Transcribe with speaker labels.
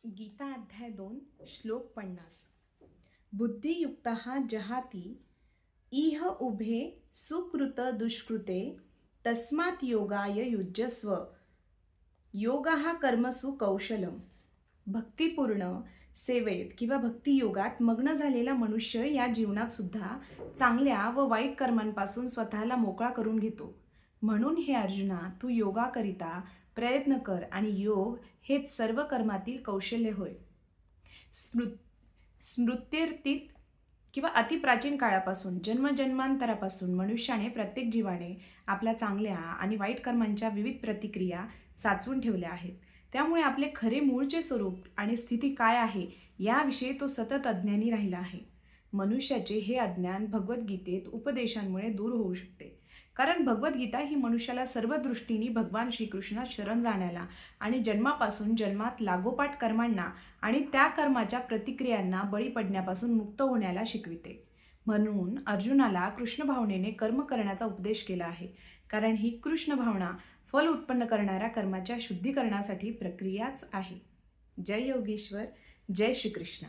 Speaker 1: गीता अध्याय 2 श्लोक 50. बुद्धियुक्तः जहाति इह उभे सुकृत दुष्कृते तस्मात् योगाय युज्यस्व. योगः कर्मसु कौशलम. भक्तिपूर्ण सेवेत किंवा भक्तियोगात मग्न झालेला मनुष्य या जीवनात सुद्धा चांगल्या व वाईट कर्मांपासून स्वतःला मोकळा करून घेतो. म्हणून हे अर्जुना, तू योगाकरिता प्रयत्न कर आणि योग हेच सर्व कर्मातील कौशल्य होय. स्मृत्यर्थित किंवा अतिप्राचीन काळापासून जन्मजन्मांतरापासून मनुष्याने प्रत्येक जीवाने आपल्या चांगल्या आणि वाईट कर्मांच्या विविध प्रतिक्रिया साचवून ठेवल्या आहेत. त्यामुळे आपले खरे मूळचे स्वरूप आणि स्थिती काय आहे याविषयी तो सतत अज्ञानी राहिला आहे. मनुष्याचे हे अज्ञान भगवद्गीतेत उपदेशांमुळे दूर होऊ शकते. कारण भगवद्गीता ही मनुष्याला सर्व दृष्टींनी भगवान श्रीकृष्णात शरण जाण्याला आणि जन्मापासून जन्मात लागोपाठ कर्मांना आणि त्या कर्माच्या प्रतिक्रियांना बळी पडण्यापासून मुक्त होण्याला शिकविते. म्हणून अर्जुनाला कृष्ण भावनेने कर्म करण्याचा उपदेश केला आहे. कारण ही कृष्ण भावना फल उत्पन्न करणाऱ्या कर्माच्या शुद्धीकरणासाठी प्रक्रियाच आहे. जय योगेश्वर. जय श्रीकृष्ण.